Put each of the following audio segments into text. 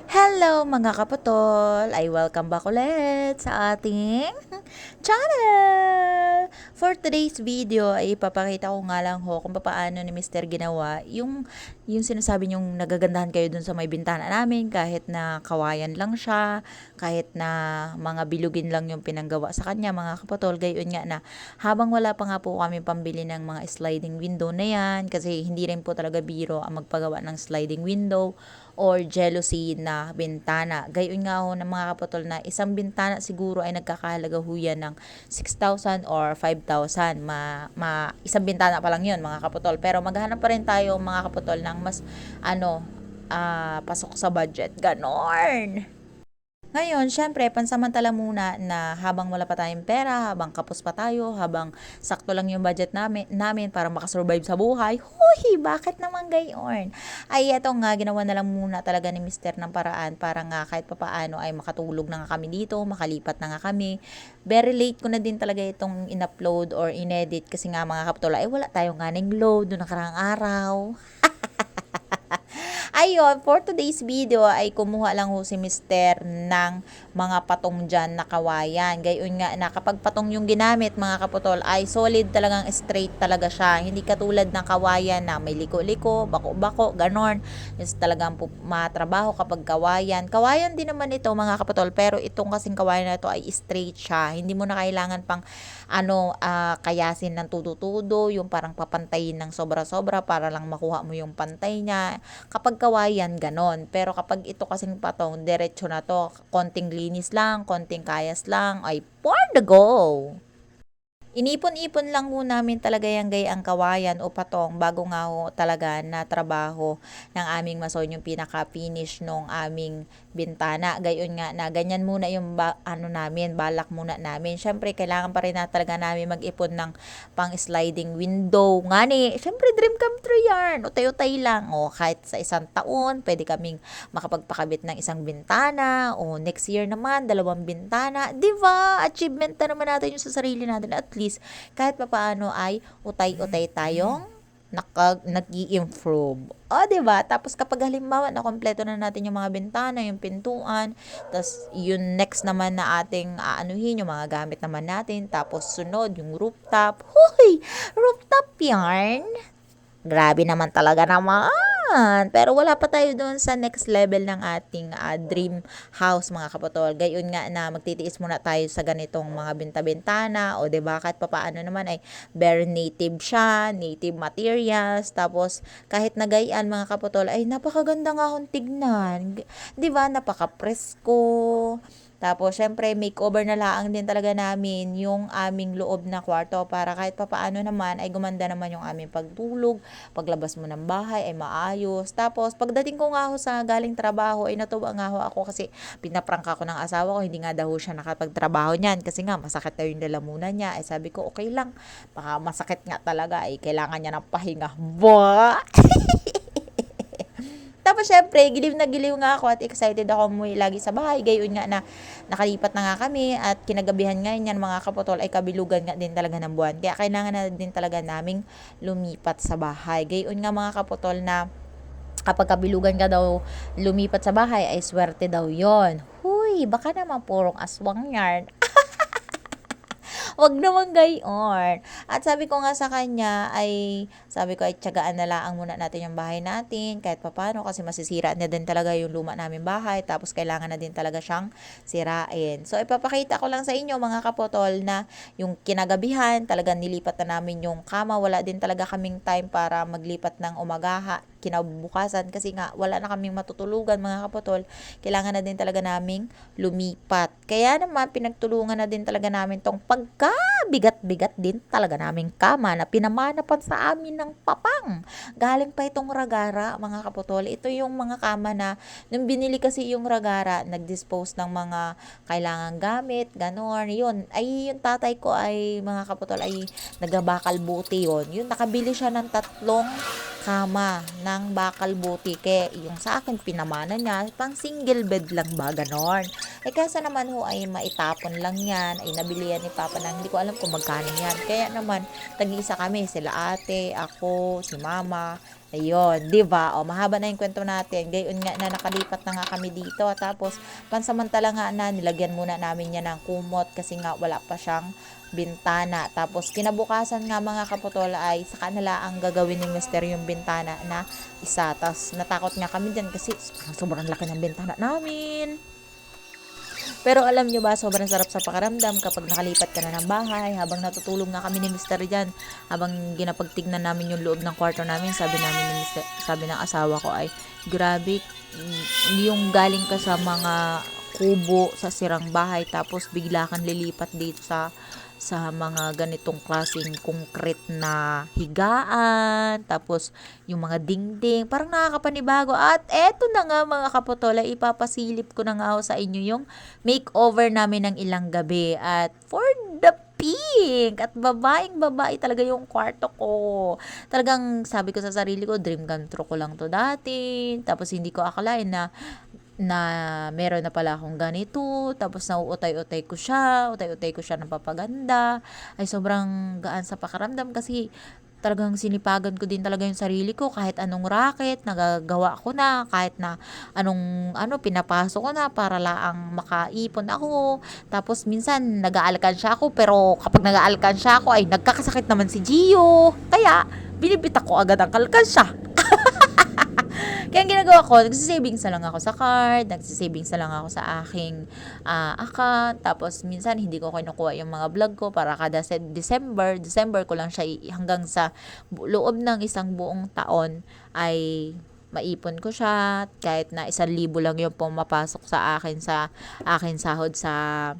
Hello mga kaputol! Ay welcome back ulit sa ating channel! For today's video ay ipapakita ko nga lang ho kung paano ni Mr. ginawa yung sinasabi niyong nagagandahan kayo dun sa may bintana namin kahit na kawayan lang siya, kahit na mga bilugin lang yung pinanggawa sa kanya mga kaputol. Gayon nga na habang wala pa nga po kami pambili ng mga sliding window na yan kasi hindi rin po talaga biro ang magpagawa ng sliding window or jealousy na bintana. Gayon nga ho ng mga kaputol na isang bintana siguro ay nagkakahalaga ho yan ng 6,000 or 5,000. Isang bintana pa lang yun mga kaputol. Pero maghanap pa rin tayo mga kaputol ng mas pasok sa budget. Ganon! Ngayon, syempre, pansamantala muna na habang wala pa tayong pera, habang kapos pa tayo, habang sakto lang yung budget namin para makasurvive sa buhay, huy, bakit naman gayon? Ay, eto nga, ginawa na lang muna talaga ni Mister ng paraan para nga kahit papaano ay makatulog na nga kami dito, makalipat na nga kami. Very late ko na din talaga itong in-upload or in-edit kasi nga mga kapitola, ay wala tayong nganing load noong nakarang araw. Ayun, for today's video ay kumuha lang ho si Mister ng mga patong dyan na kawayan. Gayon nga na kapag patong yung ginamit mga kaputol ay solid talagang straight talaga siya. Hindi katulad ng kawayan na may liko-liko, bako-bako, ganon. Yes, talagang matrabaho kapag kawayan. Kawayan din naman ito mga kaputol pero itong kasing kawayan na ito ay straight siya. Hindi mo na kailangan pang kayasin ng tudo-tudo, yung parang papantayin ng sobra-sobra para lang makuha mo yung pantay niya. Kapag kawayan, ganon. Pero kapag ito kasing patong, diretso na to. Konting linis lang, konting kayas lang, ay for the go! Inipon-ipon lang ho namin talaga yung gayang kawayan o patong bago nga ho talaga na trabaho ng aming mason yung pinaka-finish nung aming bintana. Gayon nga na ganyan muna yung namin, balak muna namin. Syempre, kailangan pa rin na talaga namin mag-ipon ng pang sliding window. Nga ni, syempre dream come true yarn. Utay-utay lang. O kahit sa isang taon, pwede kaming makapagpakabit ng isang bintana. O next year naman, 2 bintana. Diba? Achievement na naman natin yung sa sarili natin. At least, kahit papaano ay utay-utay tayong nag-i-improve. O, diba? Tapos kapag halimbawa na kompleto na natin yung mga bintana, yung pintuan, tapos yung next naman na ating aanuhin, yung mga gamit naman natin, tapos sunod, yung rooftop. Huy! Rooftop yarn! Grabe naman talaga naman. Pero wala pa tayo doon sa next level ng ating dream house mga kapatol. Gayon nga na magtitiis muna tayo sa ganitong mga binta-bintana o 'di ba kahit papaano naman ay very native siya, native materials. Tapos kahit nagayan mga kapatol ay napakaganda nga hong tignan. 'Di ba napaka-presko. Tapos, syempre, makeover na laang din talaga namin yung aming loob na kwarto para kahit papaano naman ay gumanda naman yung aming pagtulog, paglabas mo ng bahay ay maayos. Tapos, pagdating ko nga ho sa galing trabaho ay natuwa nga ho ako kasi pinaprangka ko ng asawa ko, hindi nga daw siya nakapagtrabaho niyan kasi nga masakit daw yung lalamunan niya. Ay sabi ko, okay lang, baka masakit nga talaga, ay kailangan niya ng pahinga. Ba? Tapos syempre, giliw na giliw nga ako at excited ako umuwi lagi sa bahay. Gayon nga na nakalipat na nga kami at kinagabihan nga yan mga kaputol ay kabilugan nga din talaga ng buwan. Kaya kailangan na din talaga naming lumipat sa bahay. Gayon nga mga kaputol na kapag kabilugan ka daw lumipat sa bahay ay swerte daw yon. Huy, baka naman purong aswang yarn. Wag naman gayon. At sabi ko nga sa kanya sabi ko ay tiyagaan na lang muna natin yung bahay natin kahit papano kasi masisira na din talaga yung luma namin bahay tapos kailangan na din talaga siyang sirain. So ipapakita ko lang sa inyo mga kapotol na yung kinagabihan talagang nilipat na namin yung kama. Wala din talaga kaming time para maglipat ng umagaha kinabukasan kasi nga wala na kaming matutulugan mga kapotol. Kailangan na din talaga naming lumipat. Kaya naman pinagtulungan na din talaga namin tong bigat-bigat din talaga naming kama na pinamana pa sa amin ng papang. Galing pa itong ragara, mga kaputol. Ito yung mga kama na, nung binili kasi yung ragara, nag-dispose ng mga kailangang gamit, ganon. Yun, ay yung tatay ko ay, mga kaputol, ay nagabakal buti yun. Yun, nakabili siya ng 3 kama ng bakal buti. Kaya yung sa akin, pinamana niya, pang single bed lang ba, ganon. Eh kaysa naman ho ay maitapon lang yan, ay nabili yan ni Papa ng hindi ko alam kung magkano yan. Kaya naman, tag-iisa kami, sila ate, ako, si mama, ayun, 'di ba? O mahaba na 'yung kwento natin. Gayon nga na nakalipat na nga kami dito. Tapos pansamantala nga na nilagyan muna namin 'yan ng kumot kasi nga wala pa siyang bintana. Tapos kinabukasan nga mga kaputol ay sa kanila ang gagawin ni Mister yung bintana na isa. Tapos natakot nga kami diyan kasi sobrang laki ng bintana namin. Pero alam nyo ba, sobrang sarap sa pakiramdam kapag nakalipat ka na ng bahay, habang natutulog nga kami ni Mister dyan, habang ginapagtignan namin yung loob ng kwarto namin, sabi namin ni Mister, sabi ng asawa ko ay, grabe, yung galing ka sa mga kubo sa sirang bahay, tapos bigla kang lilipat dito sa mga ganitong klaseng concrete na higaan, tapos yung mga dingding, parang nakakapanibago. At eto na nga mga kapotola, ipapasilip ko na nga ako sa inyo yung makeover namin ng ilang gabi. At for the pink, at babaeng babae talaga yung kwarto ko. Talagang sabi ko sa sarili ko, dream come true ko lang to dati. Tapos hindi ko akalain na meron na pala akong ganito, tapos nauutay-utay ko siya, utay-utay ko siya ng papaganda, ay sobrang gaan sa pakiramdam kasi talagang sinipagan ko din talaga yung sarili ko, kahit anong racket, nagagawa ko na, kahit na anong pinapasok ko na para laang makaipon ako. Tapos minsan nag-aalkansya ako, pero kapag nag-aalkansya ako ay nagkakasakit naman si Gio. Kaya binibitak ko agad ang kalkansya. Kaya ang ginagawa ko, nagsisavings na lang ako sa card, nagsisavings na lang ako sa aking account. Tapos minsan hindi ko kinukuha yung mga vlog ko para kada December ko lang siya hanggang sa loob ng isang buong taon ay maipon ko siya. Kahit na 1,000 lang yung pumapasok sa akin sahod sa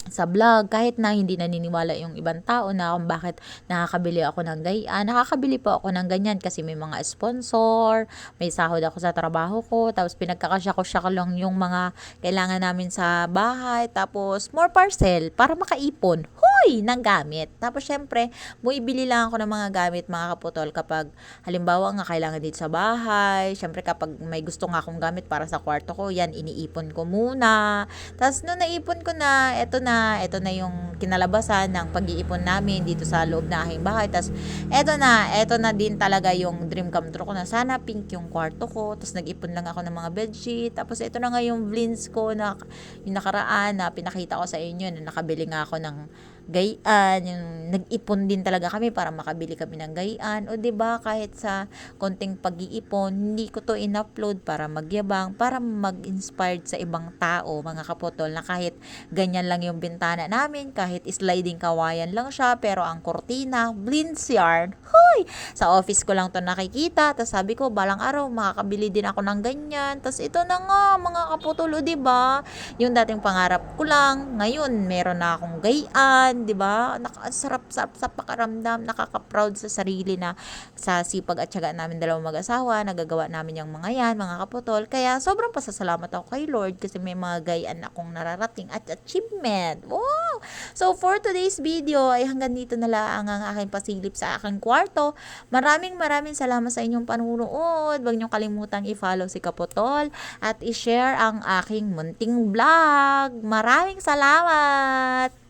vlog, kahit na hindi naniniwala yung ibang tao na kung bakit nakakabili ako ng gayaan. Nakakabili po ako ng ganyan kasi may mga sponsor, may sahod ako sa trabaho ko, tapos pinagkakasya ko siya lang yung mga kailangan namin sa bahay, tapos more parcel para makaipon. Hoy! Ng gamit. Tapos syempre, bumibili lang ako ng mga gamit mga kaputol kapag halimbawa nga kailangan dito sa bahay. Syempre kapag may gusto nga akong gamit para sa kwarto ko, yan iniipon ko muna. Tapos nung naipon ko na, eto na yung kinalabasan ng pag-iipon namin dito sa loob na aking bahay. Tapos eto na din talaga yung dream come true ko na sana pink yung kwarto ko. Tapos nag-ipon lang ako ng mga bedsheet. Tapos eto na nga yung blinds ko na yung nakaraan na pinakita ko sa inyo na nakabili nga ako ng gayaan, yung nag-ipon din talaga kami para makabili kami ng gayaan. O 'di ba, kahit sa konting pag-iipon, hindi ko to in-upload para magyabang, para mag-inspired sa ibang tao, mga kapotol, na kahit ganyan lang yung bintana namin, kahit sliding kawayan lang siya, pero ang kortina, blinds yarn. Hoy! Sa office ko lang to nakikita, tapos sabi ko, balang araw, makakabili din ako ng ganyan. Tapos ito na nga, mga kapotol, o 'di ba? Yung dating pangarap ko lang, ngayon meron na akong gayaan, 'di ba? Sarap sa pakiramdam, nakaka-proud sa sarili na sa sipag at tiyaga namin dalawang mag-asawa, nagagawa namin yung mga yan, mga kaputol. Kaya sobrang pasasalamat ako kay Lord kasi may mga gayaan akong nararating at achievement. Wow! So for today's video ay hanggang dito na lang ang aking pasilip sa aking kwarto. Maraming salamat sa inyong panunood. Huwag niyong kalimutang i-follow si Kaputol at i-share ang aking munting vlog. Maraming salamat!